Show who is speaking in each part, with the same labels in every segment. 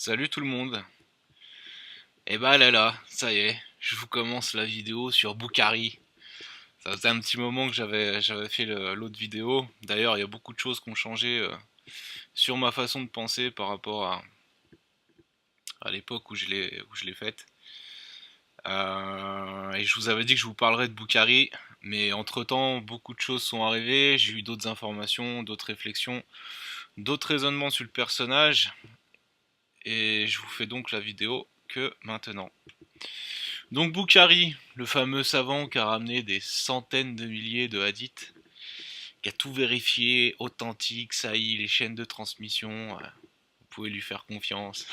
Speaker 1: Salut tout le monde. Et bah là, ça y est, je vous commence la vidéo sur Boukari. Ça faisait un petit moment que j'avais fait l'autre vidéo. D'ailleurs, il y a beaucoup de choses qui ont changé sur ma façon de penser par rapport à l'époque où je l'ai faite. Et je vous avais dit que je vous parlerais de Boukari, mais entre-temps, beaucoup de choses sont arrivées. J'ai eu d'autres informations, d'autres réflexions, d'autres raisonnements sur le personnage, et je vous fais donc la vidéo que maintenant. Donc Boukhari, le fameux savant qui a ramené des centaines de milliers de hadiths, qui a tout vérifié, authentique, ça y est, les chaînes de transmission, vous pouvez lui faire confiance.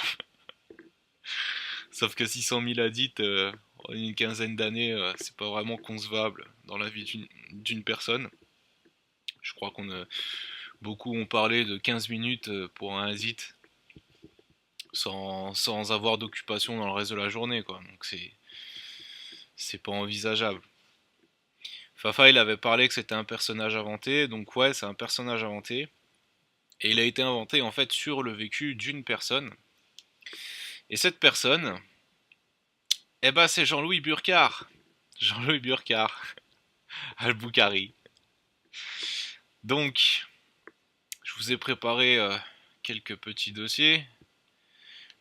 Speaker 1: Sauf que 600 000 hadiths en une quinzaine d'années, c'est pas vraiment concevable dans la vie d'une personne. Je crois beaucoup ont parlé de 15 minutes pour un hadith sans avoir d'occupation dans le reste de la journée, quoi. Donc c'est pas envisageable. Fafa, il avait parlé que c'était un personnage inventé, donc ouais, c'est un personnage inventé. Et il a été inventé en fait sur le vécu d'une personne. Et cette personne, eh ben c'est Jean-Louis Burckhardt. Jean-Louis Burckhardt, Al-Bukhari. Donc, je vous ai préparé quelques petits dossiers.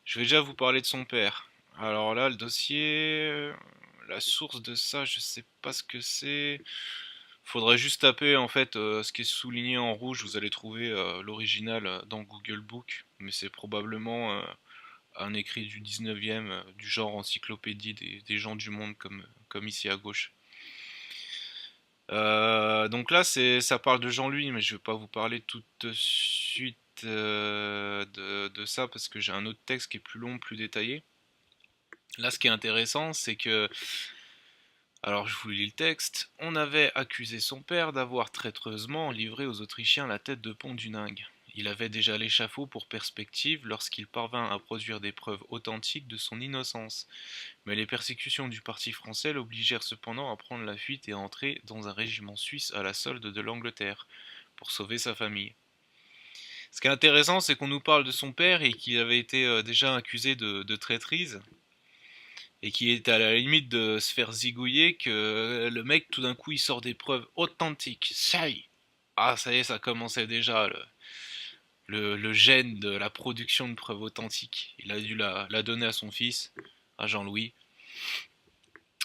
Speaker 1: Je vais déjà vous parler de son père. Alors là, le dossier, la source de ça, je sais pas ce que c'est. Faudrait juste taper en fait ce qui est souligné en rouge, vous allez trouver l'original dans Google Book, mais c'est probablement un écrit du 19e, du genre encyclopédie des gens du monde comme ici à gauche. Donc là ça parle de Jean-Louis, mais je vais pas vous parler tout de suite de ça parce que j'ai un autre texte qui est plus long, plus détaillé. Là ce qui est intéressant c'est que alors je vous lis le texte. On avait accusé son père d'avoir traîtreusement livré aux Autrichiens la tête de Pont du Ningue. Il avait déjà l'échafaud pour perspective lorsqu'il parvint à produire des preuves authentiques de son innocence. Mais les persécutions du parti français l'obligèrent cependant à prendre la fuite et à entrer dans un régiment suisse à la solde de l'Angleterre, pour sauver sa famille. Ce qui est intéressant, c'est qu'on nous parle de son père et qu'il avait été déjà accusé de traîtrise, et qui est à la limite de se faire zigouiller que le mec tout d'un coup il sort des preuves authentiques. Ça y est. Ah ça y est, ça commençait déjà le gène de la production de preuves authentiques. Il a dû la donner à son fils, à Jean-Louis.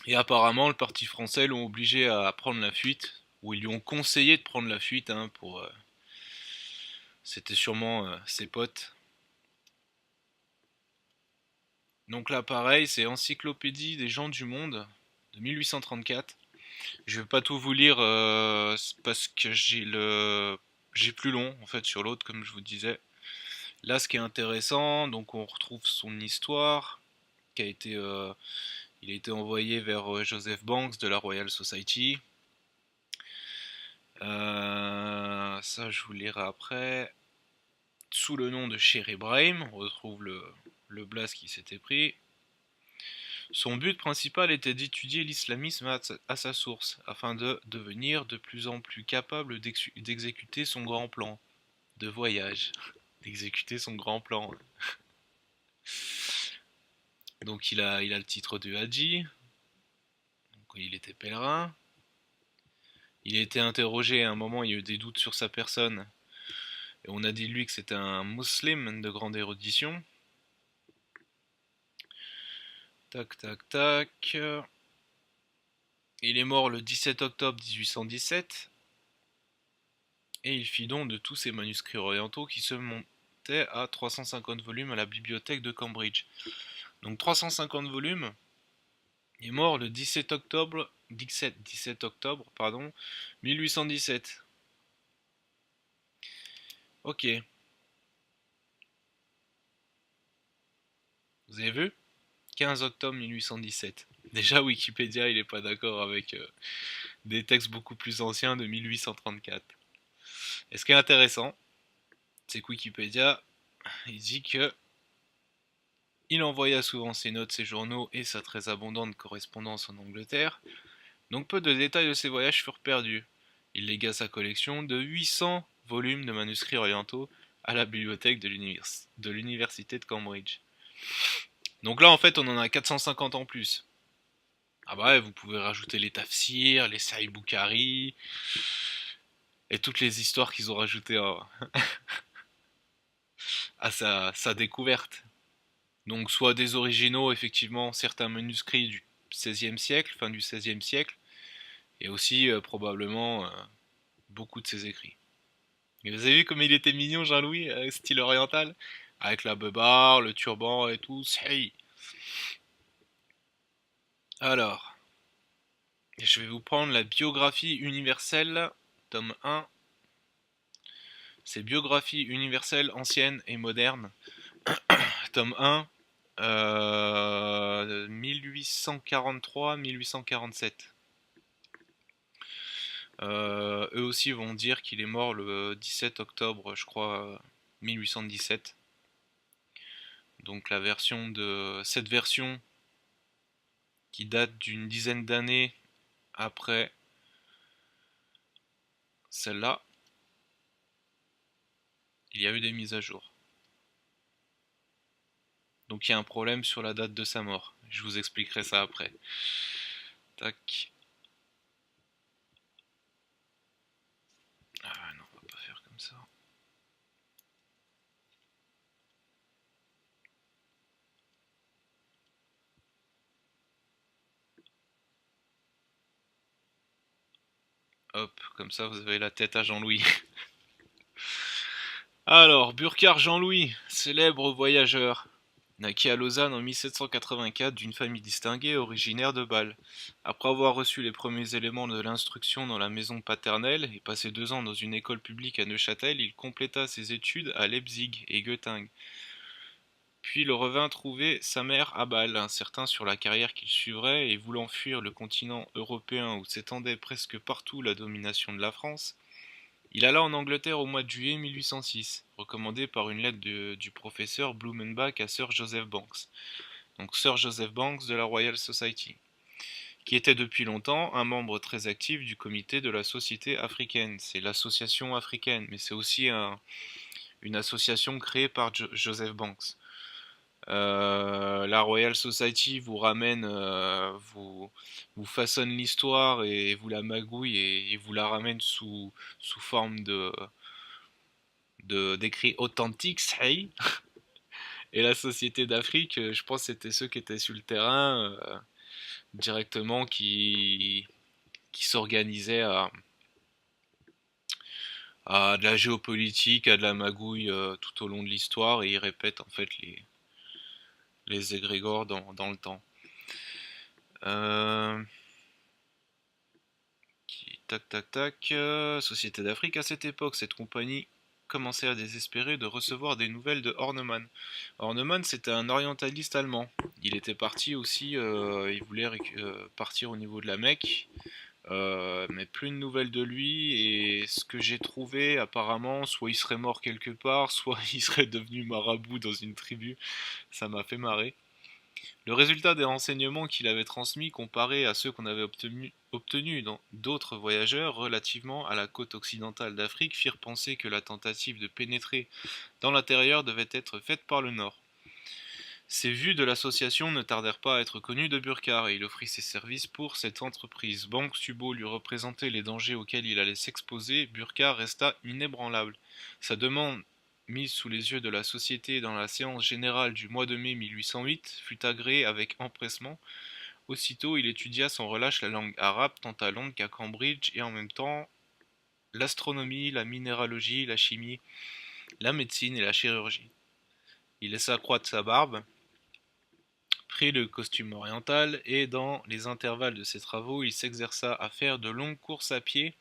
Speaker 1: Et apparemment le parti français l'ont obligé à prendre la fuite, ou ils lui ont conseillé de prendre la fuite pour... c'était sûrement ses potes. Donc là pareil, c'est Encyclopédie des gens du monde de 1834. Je vais pas tout vous lire parce que j'ai plus long en fait sur l'autre comme je vous disais. Là ce qui est intéressant, donc on retrouve son histoire qui a été il a été envoyé vers Joseph Banks de la Royal Society. Ça je vous lirai après. Sous le nom de Cher Ibrahim, on retrouve le blast qui s'était pris. Son but principal était d'étudier l'islamisme à sa source, afin de devenir de plus en plus capable d'exécuter son grand plan de voyage. D'exécuter son grand plan. Donc il a le titre de Hadji, donc il était pèlerin. Il a été interrogé à un moment, il y a eu des doutes sur sa personne, et on a dit de lui que c'était un musulman de grande érudition. Tac, tac, tac. Il est mort le 17 octobre 1817 et il fit don de tous ses manuscrits orientaux qui se montaient à 350 volumes à la bibliothèque de Cambridge. Donc 350 volumes. Il est mort le 17 octobre 1817. Ok, vous avez vu 15 octobre 1817. Déjà Wikipédia il est pas d'accord avec des textes beaucoup plus anciens de 1834. Et ce qui est intéressant, c'est que Wikipédia il dit que il envoya souvent ses notes, ses journaux et sa très abondante correspondance en Angleterre, donc peu de détails de ses voyages furent perdus. Il légua sa collection de 800 volumes de manuscrits orientaux à la bibliothèque de l'université de Cambridge. Donc là, en fait, on en a 450 en plus. Ah bah ouais, vous pouvez rajouter les tafsirs, les Sahih Bukhari, et toutes les histoires qu'ils ont rajoutées à sa découverte. Donc soit des originaux, effectivement, certains manuscrits du XVIe siècle, fin du XVIe siècle, et aussi probablement beaucoup de ses écrits. Et vous avez vu comme il était mignon, Jean-Louis, style oriental, avec la beubare, le turban et tout. Hey. Alors, je vais vous prendre la biographie universelle, tome 1. C'est biographie universelle ancienne et moderne, tome 1, 1843-1847. Eux aussi vont dire qu'il est mort le 17 octobre, je crois, 1817. Donc cette version qui date d'une dizaine d'années après celle-là, il y a eu des mises à jour. Donc il y a un problème sur la date de sa mort. Je vous expliquerai ça après. Tac. Ah non, on va pas faire comme ça. Hop, comme ça vous avez la tête à Jean-Louis. Alors, Burkhard Jean-Louis, célèbre voyageur, naquit à Lausanne en 1784 d'une famille distinguée originaire de Bâle. Après avoir reçu les premiers éléments de l'instruction dans la maison paternelle et passé 2 ans dans une école publique à Neuchâtel, il compléta ses études à Leipzig et Göttingen. Puis il revint trouver sa mère à Bâle, incertain sur la carrière qu'il suivrait et voulant fuir le continent européen où s'étendait presque partout la domination de la France. Il alla en Angleterre au mois de juillet 1806, recommandé par une lettre du professeur Blumenbach à Sir Joseph Banks, donc Sir Joseph Banks de la Royal Society, qui était depuis longtemps un membre très actif du comité de la Société africaine. C'est l'association africaine, mais c'est aussi une association créée par Joseph Banks. La Royal Society vous ramène, vous façonne l'histoire et vous la magouille et vous la ramène sous forme d'écrits authentiques, hey. Et la Société d'Afrique, je pense que c'était ceux qui étaient sur le terrain directement qui s'organisaient à de la géopolitique, à de la magouille tout au long de l'histoire et ils répètent en fait les égrégores dans le temps. Euh, Tac tac tac. Société d'Afrique. À cette époque, cette compagnie commençait à désespérer de recevoir des nouvelles de Hornemann. Hornemann, c'était un orientaliste allemand. Il était parti aussi, il voulait partir au niveau de la Mecque, mais plus de nouvelles de lui. Et ce que j'ai trouvé, apparemment, soit il serait mort quelque part, soit il serait devenu marabout dans une tribu. Ça m'a fait marrer. Le résultat des renseignements qu'il avait transmis comparé à ceux qu'on avait obtenus dans d'autres voyageurs relativement à la côte occidentale d'Afrique firent penser que la tentative de pénétrer dans l'intérieur devait être faite par le nord. Ces vues de l'association ne tardèrent pas à être connues de Burkhard et il offrit ses services pour cette entreprise. Banks eut beau lui représenter les dangers auxquels il allait s'exposer, Burkhard resta inébranlable. Sa demande mise sous les yeux de la société dans la séance générale du mois de mai 1808 fut agréée avec empressement. Aussitôt il étudia sans relâche la langue arabe tant à Londres qu'à Cambridge et en même temps l'astronomie, la minéralogie, la chimie, la médecine et la chirurgie. Il laissa croître sa barbe, prit le costume oriental et dans les intervalles de ses travaux il s'exerça à faire de longues courses à pied,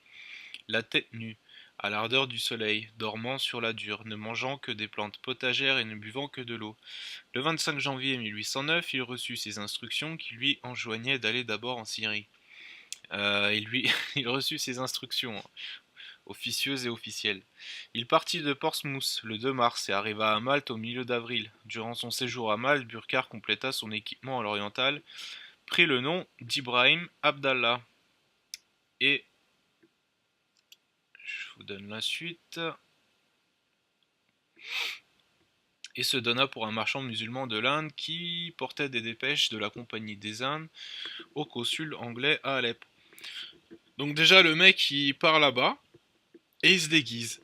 Speaker 1: la tête nue, à l'ardeur du soleil, dormant sur la dure, ne mangeant que des plantes potagères et ne buvant que de l'eau. Le 25 janvier 1809, il reçut ses instructions qui lui enjoignaient d'aller d'abord en Syrie. Il reçut ses instructions officieuses et officielles. Il partit de Portsmouth le 2 mars et arriva à Malte au milieu d'avril. Durant son séjour à Malte, Burkhard compléta son équipement à l'oriental, prit le nom d'Ibrahim Abdallah. Et je vous donne la suite. et se donna pour un marchand musulman de l'Inde qui portait des dépêches de la Compagnie des Indes au consul anglais à Alep. Donc déjà le mec il part là-bas et il se déguise.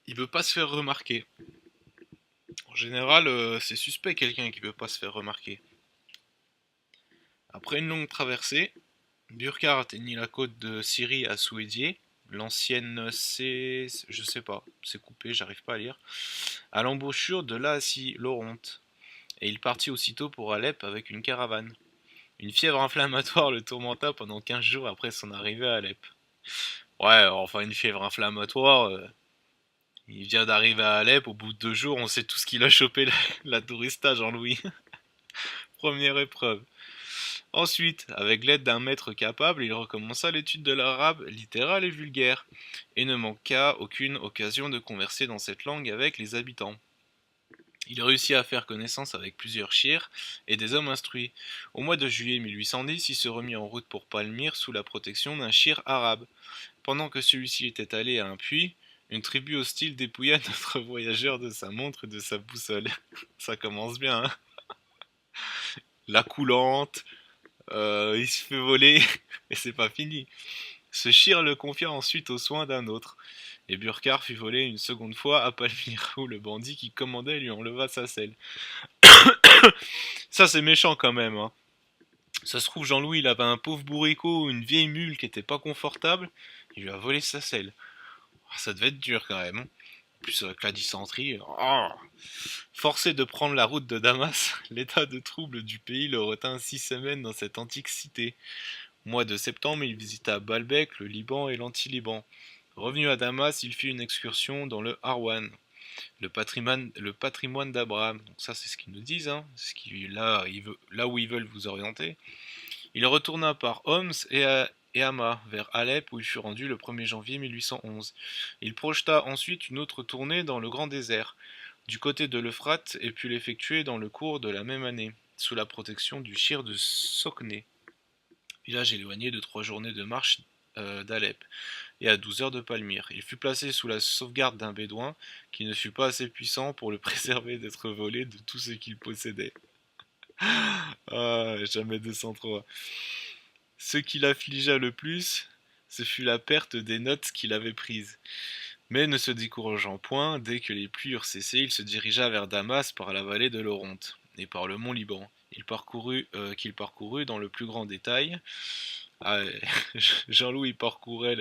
Speaker 1: Il veut pas se faire remarquer. En général, c'est suspect quelqu'un qui veut pas se faire remarquer. Après une longue traversée, Burkhard atteignit la côte de Syrie à Souédier, l'ancienne C, je sais pas, c'est coupé, j'arrive pas à lire, à l'embouchure de l'Oronte, et il partit aussitôt pour Alep avec une caravane. Une fièvre inflammatoire le tourmenta pendant 15 jours après son arrivée à Alep. Ouais, enfin une fièvre inflammatoire, il vient d'arriver à Alep, au bout de 2 jours, on sait tout ce qu'il a chopé la tourista, Jean-Louis. Première épreuve. Ensuite, avec l'aide d'un maître capable, il recommença l'étude de l'arabe littéral et vulgaire, et ne manqua aucune occasion de converser dans cette langue avec les habitants. Il réussit à faire connaissance avec plusieurs chirs et des hommes instruits. Au mois de juillet 1810, il se remit en route pour Palmyre sous la protection d'un chir arabe. Pendant que celui-ci était allé à un puits, une tribu hostile dépouilla notre voyageur de sa montre et de sa boussole. Ça commence bien, hein. La coulante, il se fait voler, et c'est pas fini. Ce chir le confia ensuite aux soins d'un autre, et Burkhard fut volé une seconde fois à Palmyre, où le bandit qui commandait lui enleva sa selle. Ça c'est méchant quand même, hein. Ça se trouve, Jean-Louis, il avait un pauvre bourricot ou une vieille mule qui était pas confortable, il lui a volé sa selle. Ça devait être dur quand même, hein. En plus avec la dysenterie. Oh. Forcé de prendre la route de Damas, l'état de trouble du pays le retint 6 semaines dans cette antique cité. Au mois de septembre, il visita Baalbek, le Liban et l'Anti-Liban. Revenu à Damas, il fit une excursion dans le Harwan, le patrimoine d'Abraham. Donc ça, c'est ce qu'ils nous disent, hein. Là où ils veulent vous orienter. Il retourna par Homs et Hama, vers Alep, où il fut rendu le 1er janvier 1811. Il projeta ensuite une autre tournée dans le grand désert, du côté de l'Euphrate, et put l'effectuer dans le cours de la même année, sous la protection du shir de Sokné, village éloigné de 3 journées de marche d'Alep, et à 12 heures de Palmyre. Il fut placé sous la sauvegarde d'un bédouin, qui ne fut pas assez puissant pour le préserver d'être volé de tout ce qu'il possédait. Ah, jamais 203. Ce qui l'affligea le plus, ce fut la perte des notes qu'il avait prises. Mais ne se décourageant point, dès que les pluies eurent cessé, il se dirigea vers Damas par la vallée de l'Oronte et par le mont Liban. Qu'il parcourut dans le plus grand détail. Ah, Jean-Louis parcourait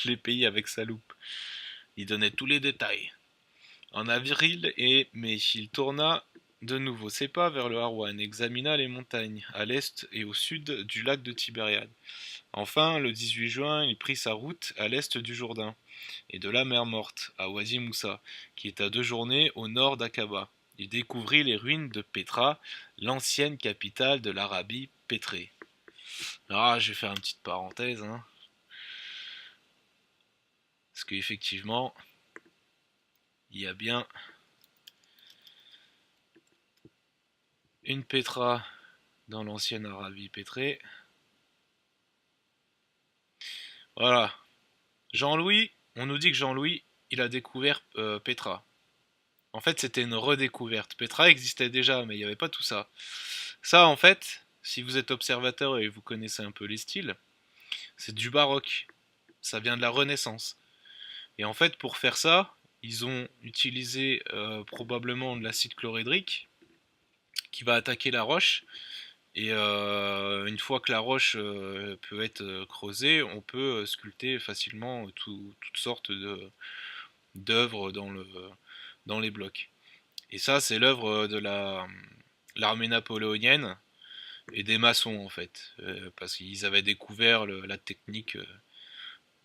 Speaker 1: les pays avec sa loupe. Il donnait tous les détails. En avril et mai, il tourna de nouveau ses pas vers le Harwan, examina les montagnes, à l'est et au sud du lac de Tibériade. Enfin, le 18 juin, il prit sa route à l'est du Jourdain, et de la mer Morte, à Wadi Moussa, qui est à 2 journées au nord d'Aqaba. Il découvrit les ruines de Pétra, l'ancienne capitale de l'Arabie pétrée. Ah, je vais faire une petite parenthèse, hein, parce qu'effectivement, il y a bien une Pétra dans l'ancienne Arabie pétrée. Voilà. Jean-Louis, on nous dit que Jean-Louis, il a découvert Pétra. En fait, c'était une redécouverte. Pétra existait déjà, mais il n'y avait pas tout ça. Ça, en fait, si vous êtes observateur et vous connaissez un peu les styles, c'est du baroque. Ça vient de la Renaissance. Et en fait, pour faire ça, ils ont utilisé probablement de l'acide chlorhydrique qui va attaquer la roche. Et une fois que la roche peut être creusée, on peut sculpter facilement toutes sortes d'œuvres dans les blocs. Et ça, c'est l'œuvre de l'armée napoléonienne et des maçons en fait, parce qu'ils avaient découvert la technique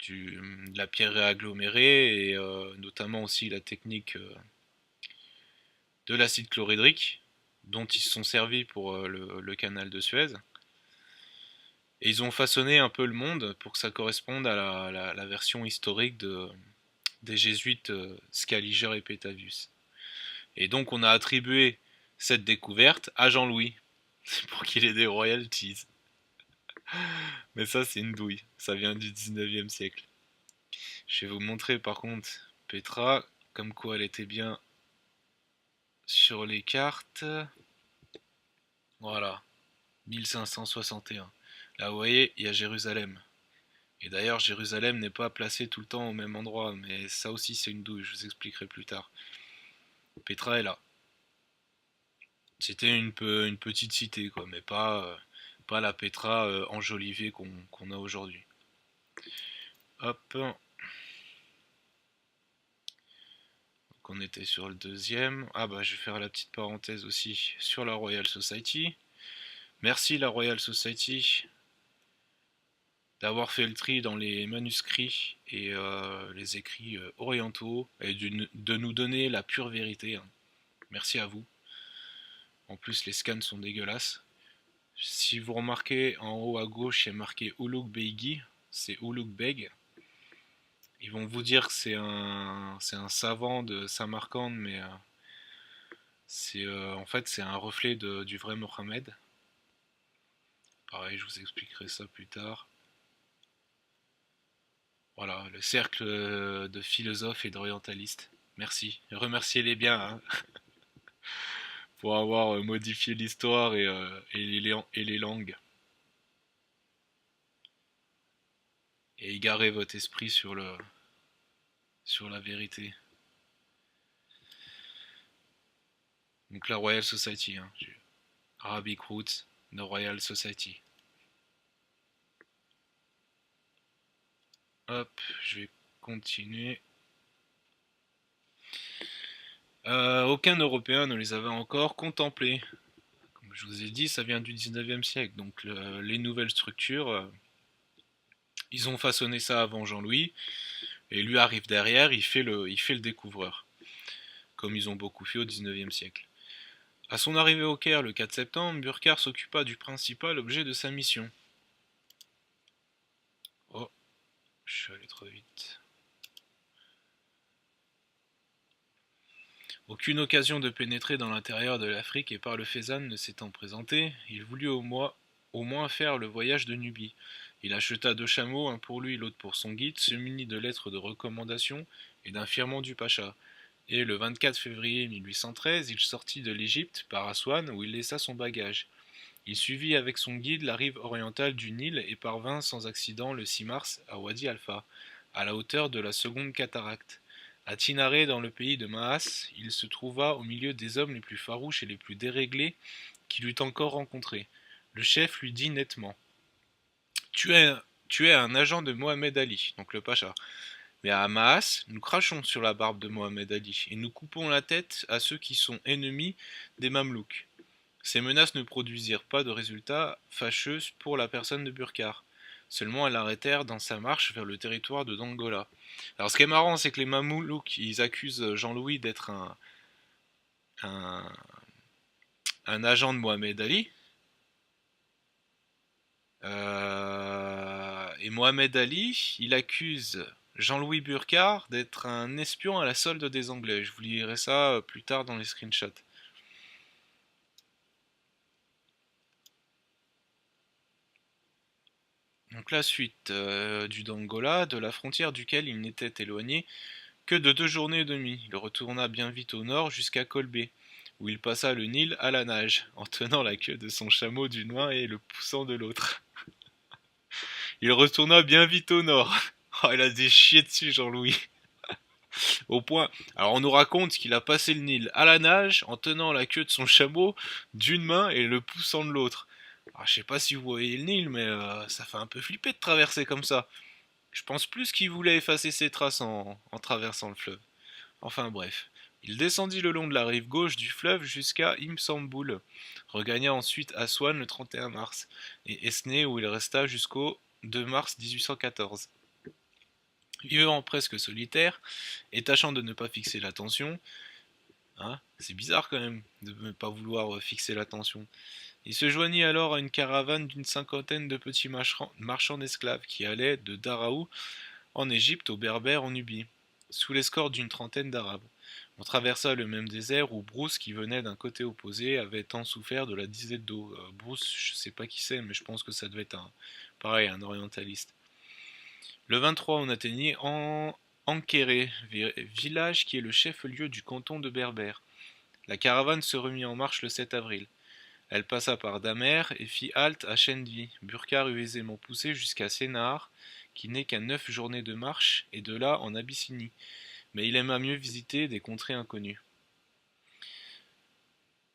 Speaker 1: de la pierre réagglomérée et notamment aussi la technique de l'acide chlorhydrique dont ils se sont servis pour le canal de Suez. Et ils ont façonné un peu le monde pour que ça corresponde à la version historique des jésuites Scaliger et Petavius. Et donc on a attribué cette découverte à Jean-Louis pour qu'il ait des royalties. Mais ça c'est une douille, ça vient du 19e siècle. Je vais vous montrer par contre Petra, comme quoi elle était bien sur les cartes. Voilà, 1561. Là, vous voyez, il y a Jérusalem. Et d'ailleurs, Jérusalem n'est pas placée tout le temps au même endroit, mais ça aussi c'est une douille, je vous expliquerai plus tard. Petra est là. C'était une petite cité, quoi, mais pas la Petra enjolivée qu'on a aujourd'hui. Hop. Donc on était sur le deuxième. Ah bah je vais faire la petite parenthèse aussi sur la Royal Society. Merci la Royal Society d'avoir fait le tri dans les manuscrits et les écrits orientaux et de nous donner la pure vérité, hein. Merci à vous. En plus, les scans sont dégueulasses. Si vous remarquez, en haut à gauche, il y a marqué Ulugh Beigi, c'est Ulugh Beg. Ils vont vous dire que c'est un savant de Samarcande, mais en fait c'est un reflet du vrai Mohammed. Pareil, je vous expliquerai ça plus tard. Voilà, le cercle de philosophes et d'orientalistes. Merci. Remerciez-les bien, hein, pour avoir modifié l'histoire et les langues. Et égarer votre esprit sur la vérité. Donc la Royal Society, hein, Arabic Roots, the Royal Society. Hop, je vais continuer. Aucun Européen ne les avait encore contemplés. Comme je vous ai dit, ça vient du 19e siècle. Donc les nouvelles structures, ils ont façonné ça avant Jean-Louis. Et lui arrive derrière, il fait le découvreur. Comme ils ont beaucoup fait au 19e siècle. À son arrivée au Caire le 4 septembre, Burckhardt s'occupa du principal objet de sa mission. Oh, je suis allé trop vite. Aucune occasion de pénétrer dans l'intérieur de l'Afrique et par le Fezzan ne s'étant présentée, il voulut au moins faire le voyage de Nubie. Il acheta 2 chameaux, un pour lui et l'autre pour son guide, se munit de lettres de recommandation et d'un firman du pacha. Et le 24 février 1813, il sortit de l'Égypte par Aswan où il laissa son bagage. Il suivit avec son guide la rive orientale du Nil et parvint sans accident le 6 mars à Wadi Alpha, à la hauteur de la seconde cataracte. À Tinaré, dans le pays de Maas, il se trouva au milieu des hommes les plus farouches et les plus déréglés qu'il eût encore rencontrés. Le chef lui dit nettement: tu es un agent de Mohamed Ali, donc le pacha. Mais à Maas, nous crachons sur la barbe de Mohamed Ali et nous coupons la tête à ceux qui sont ennemis des Mamelouks. Ces menaces ne produisirent pas de résultats fâcheux pour la personne de Burckhardt. Seulement, elles l'arrêtèrent dans sa marche vers le territoire de Dongola. Alors, ce qui est marrant, c'est que les Mamelouks, ils accusent Jean-Louis d'être un, un agent de Mohamed Ali. Et Mohamed Ali, il accuse Jean-Louis Burckhardt d'être un espion à la solde des Anglais. Je vous lirai ça plus tard dans les screenshots. Donc la suite du Dongola, de la frontière duquel il n'était éloigné que de 2 journées et demie. Il retourna bien vite au nord jusqu'à Kolbé, où il passa le Nil à la nage, en tenant la queue de son chameau d'une main et le poussant de l'autre. Il retourna bien vite au nord. Oh, il a des chiés dessus, Jean-Louis. Au point. Alors on nous raconte qu'il a passé le Nil à la nage, en tenant la queue de son chameau d'une main et le poussant de l'autre. Alors, je sais pas si vous voyez le Nil, mais ça fait un peu flipper de traverser comme ça. Je pense plus qu'il voulait effacer ses traces en traversant le fleuve. Enfin bref. Il descendit le long de la rive gauche du fleuve jusqu'à Imsamboul, regagna ensuite Aswan le 31 mars, et Esné où il resta jusqu'au 2 mars 1814. Vivant presque solitaire, et tâchant de ne pas fixer l'attention, hein, c'est bizarre quand même de ne pas vouloir fixer l'attention, il se joignit alors à une caravane d'une 50aine de petits marchands d'esclaves qui allaient de Daraou en Égypte aux Berbères en Nubie, sous l'escorte d'une 30aine d'Arabes. On traversa le même désert où Bruce, qui venait d'un côté opposé, avait tant souffert de la disette d'eau. Bruce, je sais pas qui c'est, mais je pense que ça devait être un orientaliste. Le 23, on atteignit Ankéré, village qui est le chef-lieu du canton de Berbère. La caravane se remit en marche le 7 avril. Elle passa par Damer et fit halte à Chenvi. Burkhard eut aisément poussé jusqu'à Sénart, qui n'est qu'à 9 journées de marche, et de là en Abyssinie. Mais il aima mieux visiter des contrées inconnues.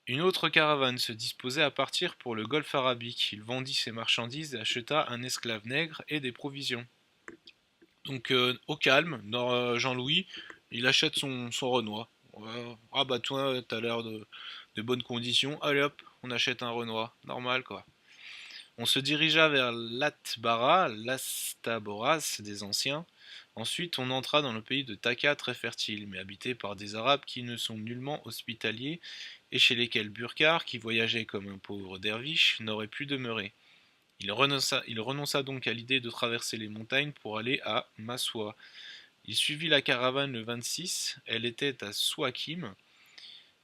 Speaker 1: Une autre caravane se disposait à partir pour le golfe arabique. Il vendit ses marchandises et acheta un esclave nègre et des provisions. Donc au calme, Jean-Louis, il achète son Renoir. Ah bah toi, t'as l'air de bonnes conditions. Allez hop, on achète un Renoir. Normal quoi. On se dirigea vers l'Atbara, l'Astaboras des anciens. Ensuite, on entra dans le pays de Taka, très fertile, mais habité par des Arabes qui ne sont nullement hospitaliers et chez lesquels Burkhard, qui voyageait comme un pauvre derviche, n'aurait pu demeurer. Il renonça donc à l'idée de traverser les montagnes pour aller à Massoua. Il suivit la caravane le 26, elle était à Souakim.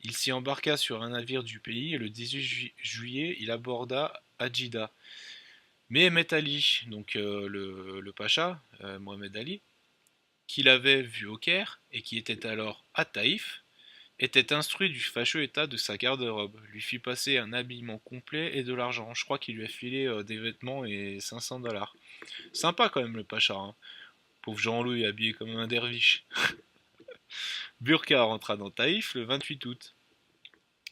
Speaker 1: Il s'y embarqua sur un navire du pays et le 18 juillet, il aborda Adjida. Mais Mehmet Ali, donc le pacha, Mohamed Ali, qu'il avait vu au Caire et qui était alors à Taïf, était instruit du fâcheux état de sa garde-robe, lui fit passer un habillement complet et de l'argent. Je crois qu'il lui a filé des vêtements et 500 $. Sympa quand même le pacha, hein. Pauvre Jean-Louis habillé comme un derviche. Burka rentra dans Taïf le 28 août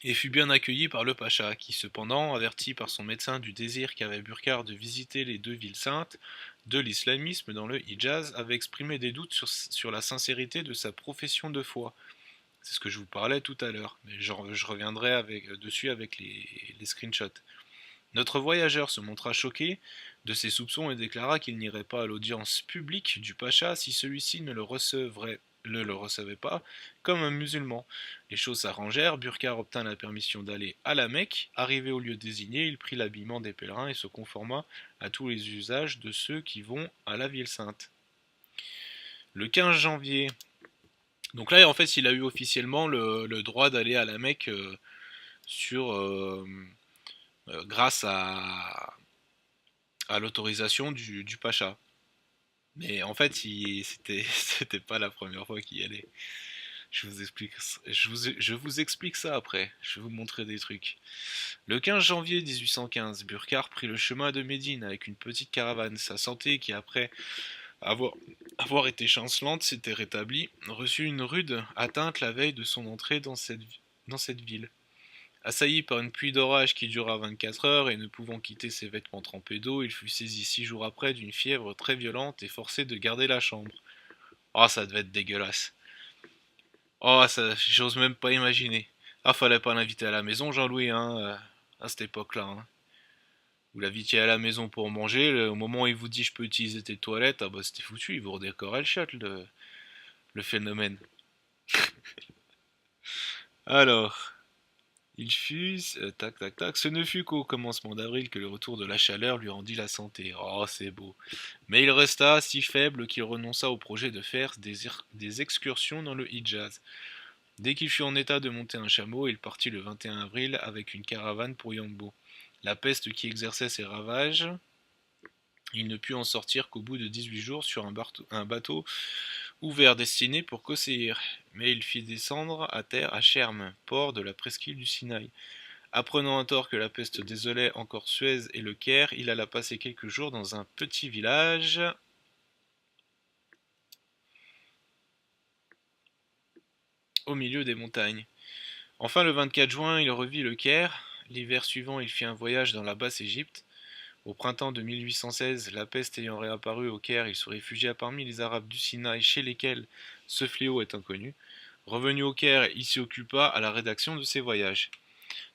Speaker 1: et fut bien accueilli par le pacha, qui cependant, averti par son médecin du désir qu'avait Burkhard de visiter les deux villes saintes de l'islamisme dans le Hijaz, avait exprimé des doutes sur la sincérité de sa profession de foi. C'est ce que je vous parlais tout à l'heure, mais je reviendrai dessus avec les screenshots. Notre voyageur se montra choqué de ses soupçons et déclara qu'il n'irait pas à l'audience publique du pacha si celui-ci ne le recevait pas comme un musulman. Les choses s'arrangèrent, Burkhard obtint la permission d'aller à la Mecque. Arrivé au lieu désigné, il prit l'habillement des pèlerins et se conforma à tous les usages de ceux qui vont à la ville sainte. Le 15 janvier, donc là en fait il a eu officiellement le droit d'aller à la Mecque grâce à l'autorisation du pacha. Mais en fait, c'était pas la première fois qu'il y allait. Je vous explique ça après. Je vais vous montrer des trucs. Le 15 janvier 1815, Burkhard prit le chemin de Médine avec une petite caravane. Sa santé, qui après avoir été chancelante, s'était rétablie, reçut une rude atteinte la veille de son entrée dans cette ville. Assailli par une pluie d'orage qui dura 24 heures et ne pouvant quitter ses vêtements trempés d'eau, il fut saisi 6 jours après d'une fièvre très violente et forcé de garder la chambre. Oh, ça devait être dégueulasse. Oh, ça, j'ose même pas imaginer. Ah, fallait pas l'inviter à la maison, Jean-Louis, hein, à cette époque-là. Hein. Vous l'invitiez à la maison pour manger, au moment où il vous dit je peux utiliser tes toilettes, ah bah c'était foutu, il vous redécorait le shot, le phénomène. Alors, il fut, tac tac tac, ce ne fut qu'au commencement d'avril que le retour de la chaleur lui rendit la santé. Oh, c'est beau. Mais il resta si faible qu'il renonça au projet de faire des excursions dans le Hijaz. Dès qu'il fut en état de monter un chameau, il partit le 21 avril avec une caravane pour Yambo. La peste qui exerçait ses ravages, il ne put en sortir qu'au bout de 18 jours sur un bateau ouvert destiné pour Kosseir, mais il fit descendre à terre à Cherm, port de la presqu'île du Sinaï. Apprenant à tort que la peste désolait encore Suez et le Caire, il alla passer quelques jours dans un petit village au milieu des montagnes. Enfin, le 24 juin, il revit le Caire. L'hiver suivant, il fit un voyage dans la Basse-Égypte. Au printemps de 1816, la peste ayant réapparu au Caire, il se réfugia parmi les Arabes du Sinaï chez lesquels ce fléau est inconnu. Revenu au Caire, il s'y occupa à la rédaction de ses voyages.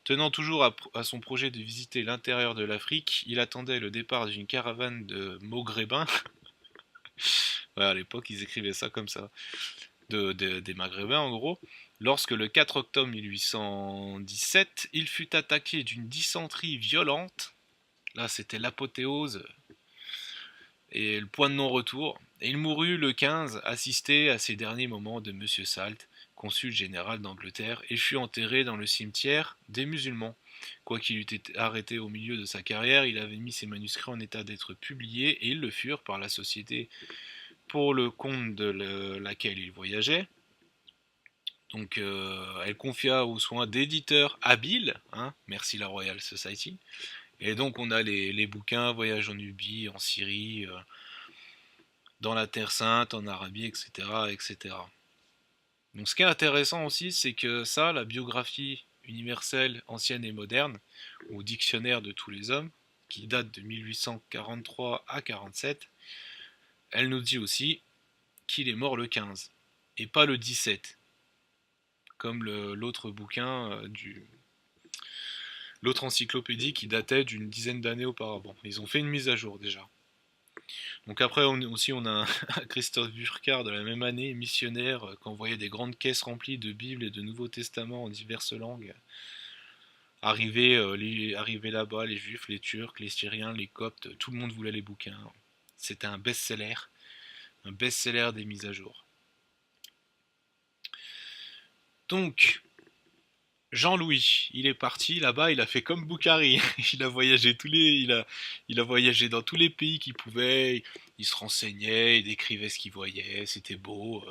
Speaker 1: Tenant toujours à son projet de visiter l'intérieur de l'Afrique, il attendait le départ d'une caravane de Maghrébins. Ouais, à l'époque, ils écrivaient ça comme ça. Des Maghrébins, en gros. Lorsque le 4 octobre 1817, il fut attaqué d'une dysenterie violente. Là, c'était l'apothéose et le point de non-retour. Et il mourut le 15, assisté à ces derniers moments de Monsieur Salt, consul général d'Angleterre, et fut enterré dans le cimetière des musulmans. Quoiqu'il eût été arrêté au milieu de sa carrière, il avait mis ses manuscrits en état d'être publiés, et ils le furent par la société pour le compte de laquelle il voyageait. Donc elle confia aux soins d'éditeurs habiles, hein, merci la Royal Society. Et donc on a les bouquins Voyage en Nubie, en Syrie, dans la Terre Sainte, en Arabie, etc., etc. Donc ce qui est intéressant aussi, c'est que ça, la biographie universelle, ancienne et moderne, ou dictionnaire de tous les hommes, qui date de 1843 à 47, elle nous dit aussi qu'il est mort le 15, et pas le 17, comme l'autre bouquin l'autre encyclopédie qui datait d'une dizaine d'années auparavant. Ils ont fait une mise à jour déjà. Donc après aussi on a un Christophe Burckhardt de la même année, missionnaire, qui envoyait des grandes caisses remplies de Bibles et de Nouveaux Testaments en diverses langues. Arrivés là-bas, les Juifs, les Turcs, les Syriens, les Coptes, tout le monde voulait les bouquins. C'était un best-seller des mises à jour. Donc, Jean-Louis, il est parti là-bas, il a fait comme Boukhari. Il a voyagé dans tous les pays qu'il pouvait. Il se renseignait, il décrivait ce qu'il voyait, c'était beau,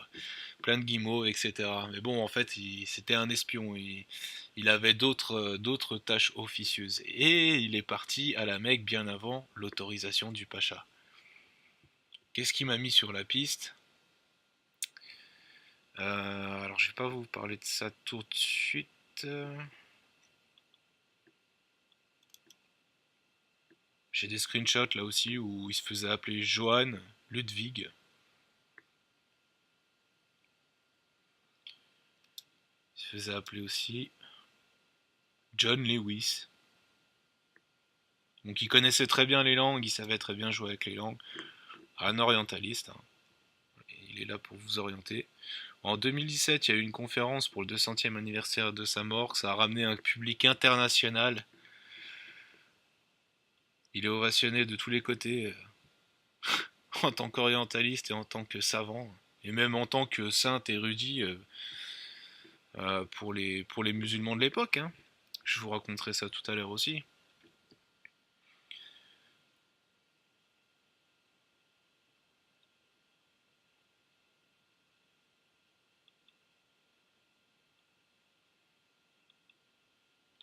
Speaker 1: plein de guimauves, etc. Mais bon, en fait, c'était un espion. Il avait d'autres tâches officieuses. Et il est parti à la Mecque bien avant l'autorisation du Pacha. Qu'est-ce qui m'a mis sur la piste? Alors, je vais pas vous parler de ça tout de suite. J'ai des screenshots là aussi où il se faisait appeler Johann Ludwig. Il se faisait appeler aussi John Lewis. Donc il connaissait très bien les langues, il savait très bien jouer avec les langues. Un orientaliste, hein. Il est là pour vous orienter. En 2017, il y a eu une conférence pour le 200e anniversaire de sa mort. Ça a ramené un public international. Il est ovationné de tous les côtés, en tant qu'orientaliste et en tant que savant, et même en tant que saint érudit, pour les musulmans de l'époque, hein. Je vous raconterai ça tout à l'heure aussi.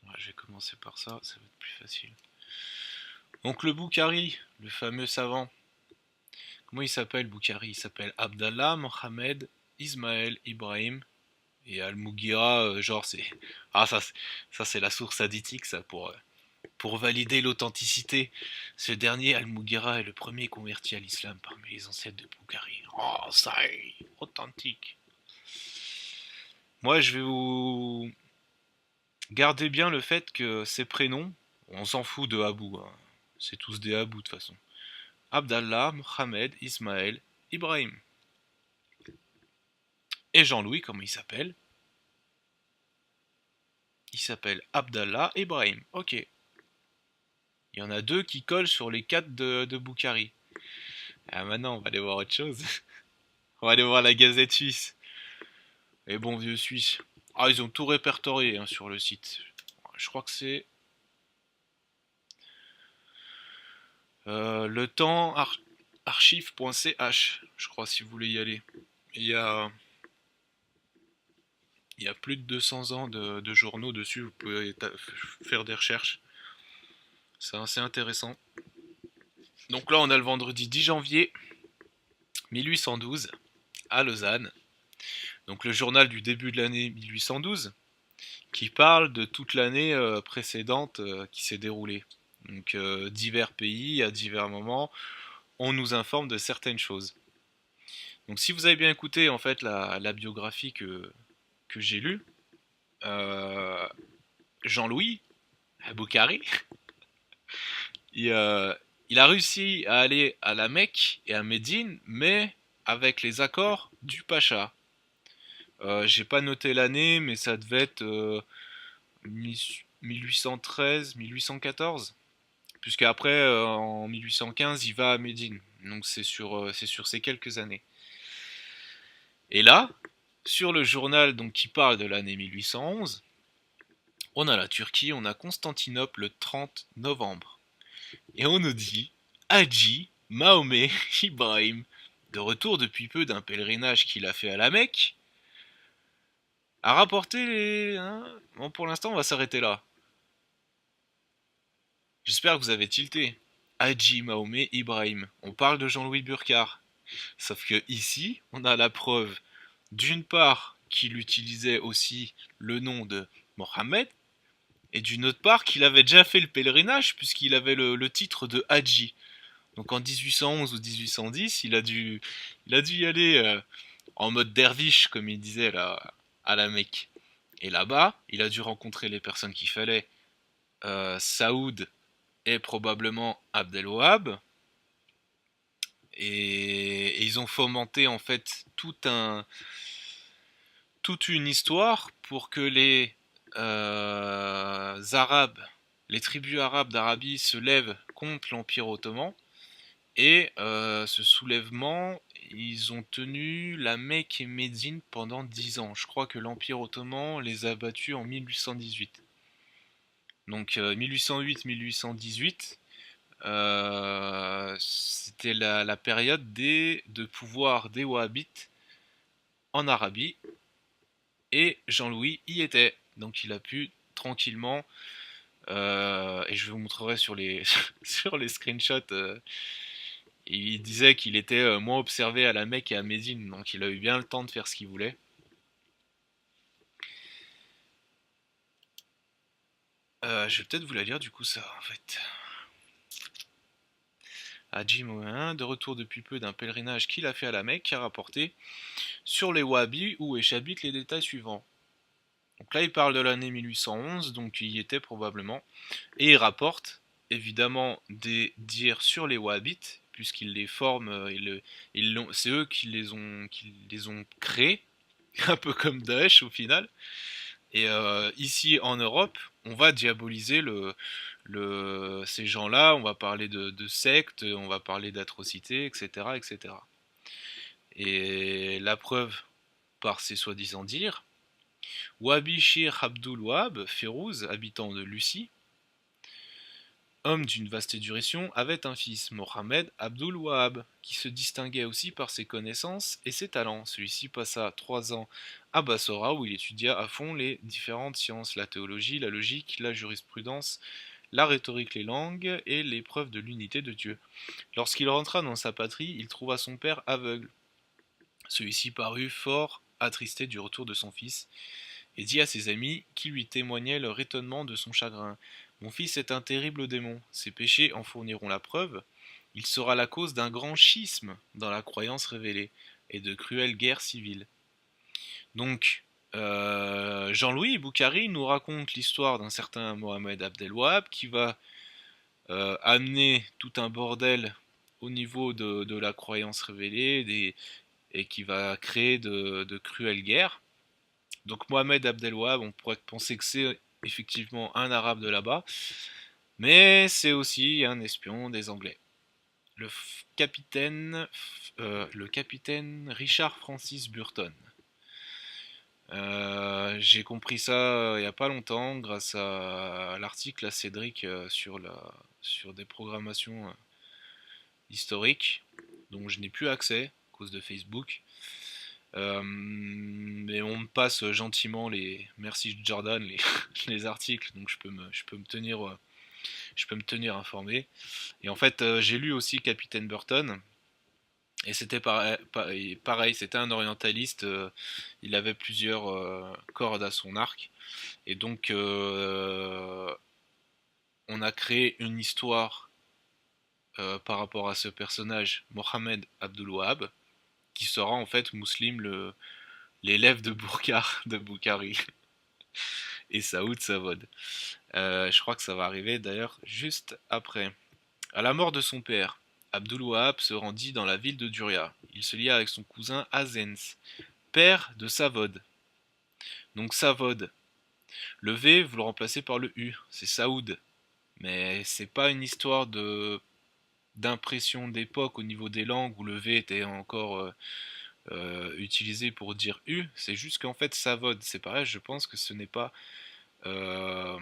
Speaker 1: Ouais, je vais commencer par ça, ça va être plus facile. Donc le Boukhari, le fameux savant, comment il s'appelle Boukhari? Il s'appelle Abdallah Mohamed Ismaël Ibrahim. Et Al-Mughira, genre c'est... Ah ça c'est la source hadithique ça pour valider l'authenticité. Ce dernier, Al-Mughira, est le premier converti à l'islam parmi les ancêtres de Boukhari. Oh ça est authentique. Moi je vais vous garder bien le fait que ces prénoms, on s'en fout de Abou, hein. C'est tous des Abou de toute façon. Abdallah, Mohamed, Ismaël, Ibrahim. Et Jean-Louis, comment il s'appelle? Il s'appelle Abdallah Ibrahim. Ok. Il y en a deux qui collent sur les quatre de Boukhari. Ah maintenant, on va aller voir autre chose. On va aller voir la Gazette suisse. Les bons vieux Suisses. Ah, ils ont tout répertorié, hein, sur le site. Je crois que c'est le temps archive.ch, je crois, si vous voulez y aller. Il y a, il y a plus de 200 ans de journaux dessus, vous pouvez faire des recherches. C'est assez intéressant. Donc là, on a le vendredi 10 janvier 1812 à Lausanne. Donc le journal du début de l'année 1812 qui parle de toute l'année précédente qui s'est déroulée. Donc divers pays à divers moments, on nous informe de certaines choses. Donc si vous avez bien écouté en fait la biographie que j'ai lue, euh, Jean-Louis Boukhari, il, euh, il a réussi à aller à la Mecque et à Médine, mais avec les accords du Pacha. J'ai pas noté l'année, mais ça devait être 1813, 1814. Puisqu'après, en 1815, il va à Médine. Donc c'est sur ces quelques années. Et là, sur le journal donc, qui parle de l'année 1811, on a la Turquie, on a Constantinople le 30 novembre. Et on nous dit Hadji Mahomet Ibrahim, de retour depuis peu d'un pèlerinage qu'il a fait à la Mecque, À rapporter les... hein. Bon, pour l'instant, on va s'arrêter là. J'espère que vous avez tilté. Haji Mahomet Ibrahim. On parle de Jean-Louis Burckhardt. Sauf que ici, on a la preuve, d'une part, qu'il utilisait aussi le nom de Mohammed, et d'une autre part, qu'il avait déjà fait le pèlerinage, puisqu'il avait le titre de Haji. Donc en 1811 ou 1810, il a dû y aller en mode derviche, comme il disait là, à la Mecque. Et là-bas, il a dû rencontrer les personnes qu'il fallait. Saoud et probablement Abdelwahab. Et ils ont fomenté en fait toute une histoire pour que les Arabes, les tribus arabes d'Arabie se lèvent contre l'Empire ottoman. Et ce soulèvement, ils ont tenu la Mecque et Médine pendant 10 ans. Je crois que l'Empire ottoman les a battus en 1818. Donc 1808-1818, c'était la période de pouvoir des Wahhabites en Arabie. Et Jean-Louis y était. Donc il a pu tranquillement, et je vous montrerai sur les, sur les screenshots, il disait qu'il était moins observé à la Mecque et à Médine, donc il a eu bien le temps de faire ce qu'il voulait. Je vais peut-être vous la lire du coup ça en fait. Hadji Mohin, de retour depuis peu d'un pèlerinage qu'il a fait à la Mecque, a rapporté sur les Wahhabis où échabitent les détails suivants. Donc là il parle de l'année 1811, donc il y était probablement, et il rapporte évidemment des dires sur les Wahhabites, puisqu'ils les forment, c'est eux qui les ont créés, un peu comme Daesh au final. Et ici en Europe, on va diaboliser ces gens-là, on va parler de sectes, on va parler d'atrocités, etc., etc. Et la preuve par ces soi-disant dires, Wabi Shir Abdul Wahab Férouz, habitant de Lucie, homme d'une vaste éducation, avait un fils, Mohamed Abdul Wahab, qui se distinguait aussi par ses connaissances et ses talents. Celui-ci passa 3 ans à Bassora où il étudia à fond les différentes sciences, la théologie, la logique, la jurisprudence, la rhétorique, les langues et les preuves de l'unité de Dieu. Lorsqu'il rentra dans sa patrie, il trouva son père aveugle. Celui-ci parut fort attristé du retour de son fils et dit à ses amis qui lui témoignaient leur étonnement de son chagrin. Mon fils est un terrible démon, ses péchés en fourniront la preuve, il sera la cause d'un grand schisme dans la croyance révélée et de cruelles guerres civiles. Donc, Jean-Louis Boukhari nous raconte l'histoire d'un certain Mohamed Abdelwahab qui va amener tout un bordel au niveau de la croyance révélée et qui va créer de cruelles guerres. Donc Mohamed Abdelwahab, on pourrait penser que c'est effectivement un arabe de là-bas, mais c'est aussi un espion des Anglais. Le capitaine Richard Francis Burton. J'ai compris ça il n'y a pas longtemps grâce à l'article à Cédric sur des programmations historiques dont je n'ai plus accès à cause de Facebook. Mais on me passe gentiment merci Jordan, les articles, donc je peux me tenir informé. Et en fait, j'ai lu aussi Capitaine Burton, et c'était pareil, c'était un orientaliste, il avait plusieurs cordes à son arc, et donc on a créé une histoire par rapport à ce personnage, Mohamed Abdul Wahab, qui sera en fait musulman, l'élève de Boukhari et Saoud Savod. Je crois que ça va arriver d'ailleurs juste après. À la mort de son père, Abdul Wahab se rendit dans la ville de Duria. Il se lia avec son cousin Azens, père de Savod. Donc Savod, le V, vous le remplacez par le U, c'est Saoud. Mais c'est pas une histoire d'impression d'époque au niveau des langues où le V était encore utilisé pour dire U. C'est juste qu'en fait Savod, c'est pareil. Je pense que ce n'est pas euh,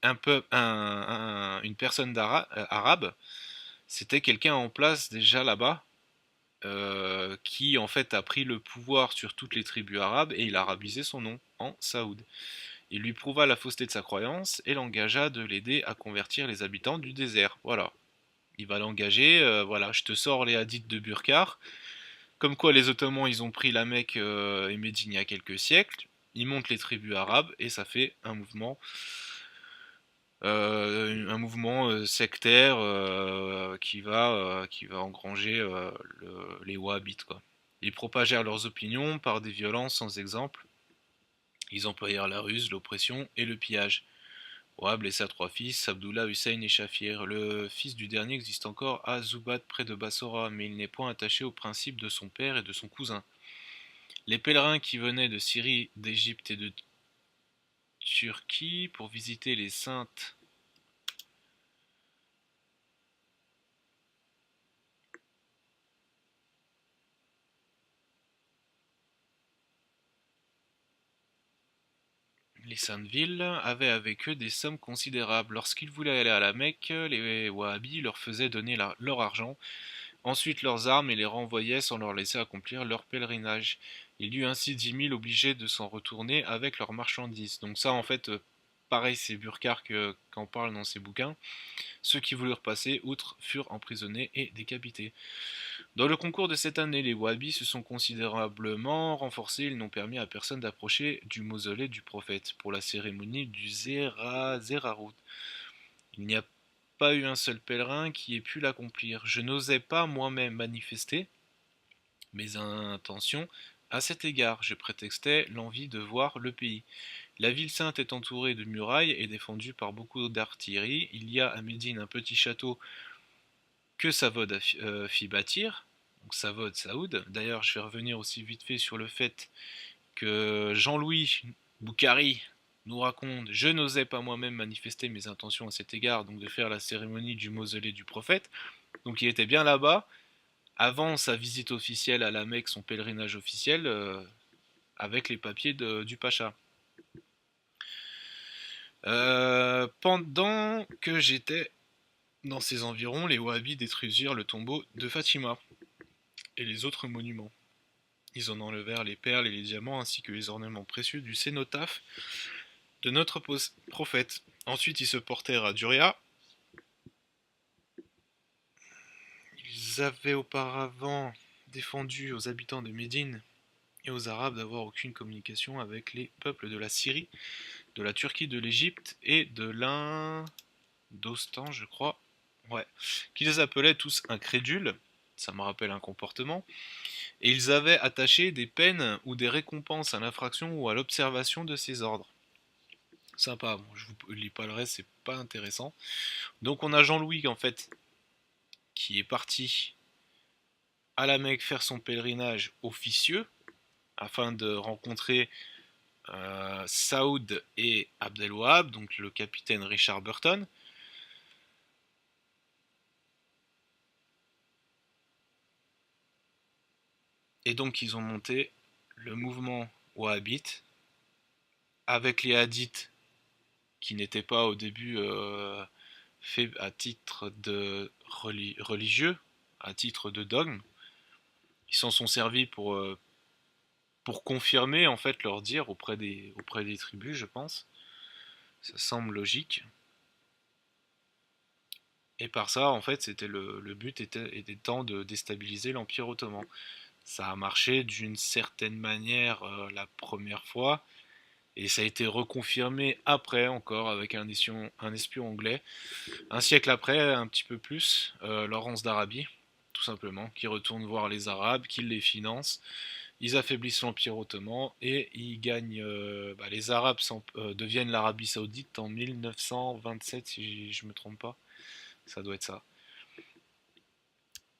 Speaker 1: une personne arabe, c'était quelqu'un en place déjà là-bas qui en fait a pris le pouvoir sur toutes les tribus arabes et il a arabisé son nom en Saoud. Il lui prouva la fausseté de sa croyance et l'engagea de l'aider à convertir les habitants du désert. Voilà. Il va l'engager, voilà, je te sors les hadiths de Burkhar, comme quoi les Ottomans ils ont pris la Mecque et Médine il y a quelques siècles, ils montent les tribus arabes et ça fait un mouvement sectaire qui va engranger les Wahhabites quoi. Ils propagèrent leurs opinions par des violences sans exemple. Ils employèrent la ruse, l'oppression et le pillage. Wahab laissa trois fils, Abdullah, Hussein et Shafir. Le fils du dernier existe encore à Zubat près de Bassora, mais il n'est point attaché aux principes de son père et de son cousin. Les pèlerins qui venaient de Syrie, d'Égypte et de Turquie pour visiter les saintes villes avaient avec eux des sommes considérables. Lorsqu'ils voulaient aller à la Mecque, les Wahhabis leur faisaient donner leur argent, ensuite leurs armes et les renvoyaient sans leur laisser accomplir leur pèlerinage. Il y eut ainsi 10 000 obligés de s'en retourner avec leurs marchandises. Donc ça en fait, pareil c'est Burkhard qu'en parle dans ses bouquins. Ceux qui voulurent passer outre furent emprisonnés et décapités. Dans le concours de cette année, les Wahhabis se sont considérablement renforcés. Ils n'ont permis à personne d'approcher du mausolée du prophète pour la cérémonie du Zerarout. Il n'y a pas eu un seul pèlerin qui ait pu l'accomplir. Je n'osais pas moi-même manifester mes intentions à cet égard. Je prétextais l'envie de voir le pays. La ville sainte est entourée de murailles et défendue par beaucoup d'artillerie. Il y a à Médine un petit château que Savod fit bâtir, donc Savod, Saoud. D'ailleurs, je vais revenir aussi vite fait sur le fait que Jean-Louis Boukhari nous raconte: je n'osais pas moi-même manifester mes intentions à cet égard, donc de faire la cérémonie du mausolée du prophète. Donc il était bien là-bas, avant sa visite officielle à la Mecque, son pèlerinage officiel, avec les papiers du Pacha. Pendant que j'étais dans ces environs, les Wahhabis détruisirent le tombeau de Fatima et les autres monuments. Ils en enlevèrent les perles et les diamants ainsi que les ornements précieux du cénotaphe de notre prophète. Ensuite, ils se portèrent à Duria. Ils avaient auparavant défendu aux habitants de Médine et aux Arabes d'avoir aucune communication avec les peuples de la Syrie, de la Turquie, de l'Égypte et de l'Indostan, je crois. Ouais. Qu'ils appelaient tous incrédules. Ça me rappelle un comportement. Et ils avaient attaché des peines ou des récompenses à l'infraction ou à l'observation de ces ordres. Sympa, bon, je vous lis pas le reste, c'est pas intéressant. Donc on a Jean-Louis en fait qui est parti à la Mecque faire son pèlerinage officieux afin de rencontrer Saoud et Abdelwahab, donc le capitaine Richard Burton. Et donc ils ont monté le mouvement wahhabite avec les hadiths qui n'étaient pas au début faits à titre de religieux, à titre de dogme. Ils s'en sont servis pour confirmer en fait leur dire auprès des tribus, je pense. Ça semble logique. Et par ça, en fait, c'était le but était étant de déstabiliser l'Empire ottoman. Ça a marché d'une certaine manière la première fois, et ça a été reconfirmé après encore avec un espion anglais. Un siècle après, un petit peu plus, Laurence d'Arabie, tout simplement, qui retourne voir les Arabes, qui les finance. Ils affaiblissent l'Empire ottoman et ils gagnent. Les Arabes deviennent l'Arabie Saoudite en 1927, si je me trompe pas. Ça doit être ça.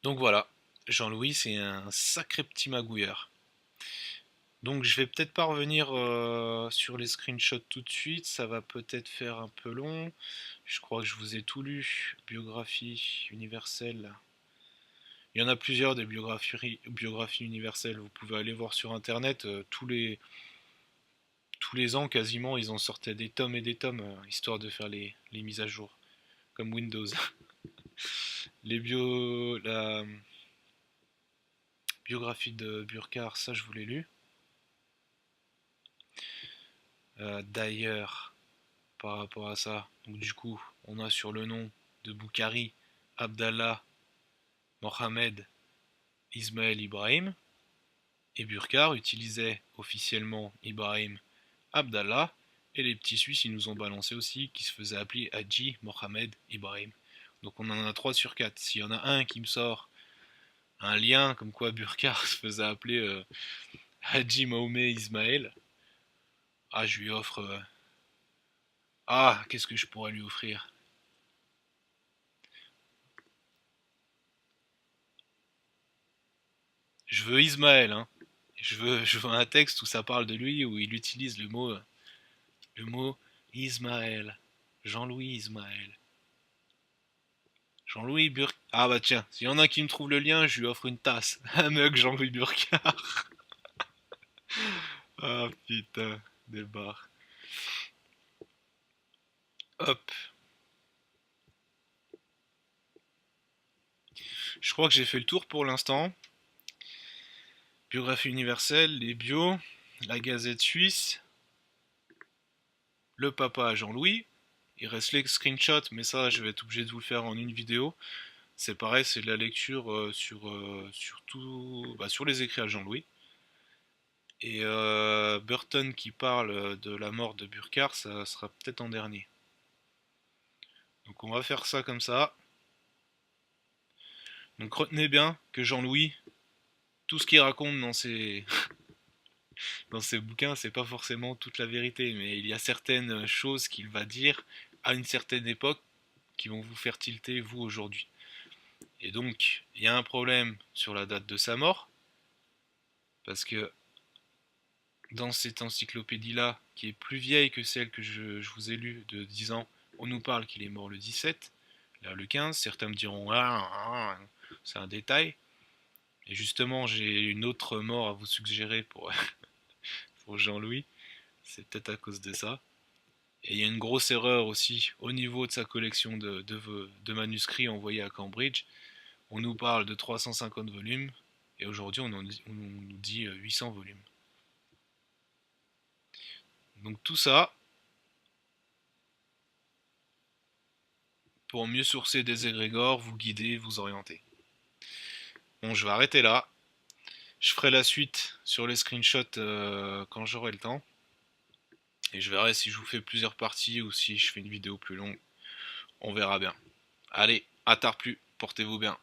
Speaker 1: Donc voilà, Jean-Louis, c'est un sacré petit magouilleur. Donc je vais peut-être pas revenir sur les screenshots tout de suite, ça va peut-être faire un peu long. Je crois que je vous ai tout lu. Biographie universelle. Il y en a plusieurs des biographies universelles. Vous pouvez aller voir sur internet tous les ans quasiment ils en sortaient des tomes et des tomes histoire de faire les mises à jour. Comme Windows. Les bio. biographie de Burckhardt, ça je vous l'ai lu. D'ailleurs, par rapport à ça, donc du coup, on a sur le nom de Boukhari, Abdallah, Mohamed, Ismaël Ibrahim, et Burckhardt utilisait officiellement Ibrahim Abdallah, et les petits Suisses ils nous ont balancé aussi qui se faisait appeler Hadji Mohamed Ibrahim. Donc on en a 3 sur 4. S'il y en a un qui me sort un lien comme quoi Burckhardt se faisait appeler Hadji Mahomet Ismaël, ah je lui offre... ah, qu'est-ce que je pourrais lui offrir? Je veux Ismaël, hein. Je veux un texte où ça parle de lui, où il utilise le mot Ismaël. Jean-Louis Ismaël. Jean-Louis Burck. Ah bah tiens, s'il y en a qui me trouve le lien, je lui offre une tasse. Un mug Jean-Louis Burckhardt. Ah putain, des barres. Hop. Je crois que j'ai fait le tour pour l'instant. Biographie universelle, les bios, la Gazette suisse, le papa à Jean-Louis. Il reste les screenshots, mais ça, je vais être obligé de vous le faire en une vidéo. C'est pareil, c'est de la lecture sur les écrits à Jean-Louis. Et Burton qui parle de la mort de Burckhardt, ça sera peut-être en dernier. Donc on va faire ça comme ça. Donc retenez bien que Jean-Louis, tout ce qu'il raconte dans ses bouquins, c'est pas forcément toute la vérité, mais il y a certaines choses qu'il va dire à une certaine époque qui vont vous faire tilter vous aujourd'hui. Et donc, il y a un problème sur la date de sa mort, parce que dans cette encyclopédie-là, qui est plus vieille que celle que je vous ai lue de 10 ans, on nous parle qu'il est mort le 17, là le 15, certains me diront ah, c'est un détail. Et justement, j'ai une autre mort à vous suggérer pour Jean-Louis, c'est peut-être à cause de ça. Et il y a une grosse erreur aussi au niveau de sa collection de manuscrits envoyés à Cambridge. On nous parle de 350 volumes, et aujourd'hui on nous dit 800 volumes. Donc tout ça, pour mieux sourcer des égrégores, vous guider, vous orienter. Bon, je vais arrêter là. Je ferai la suite sur les screenshots quand j'aurai le temps. Et je verrai si je vous fais plusieurs parties ou si je fais une vidéo plus longue. On verra bien. Allez, à tard plus, portez-vous bien.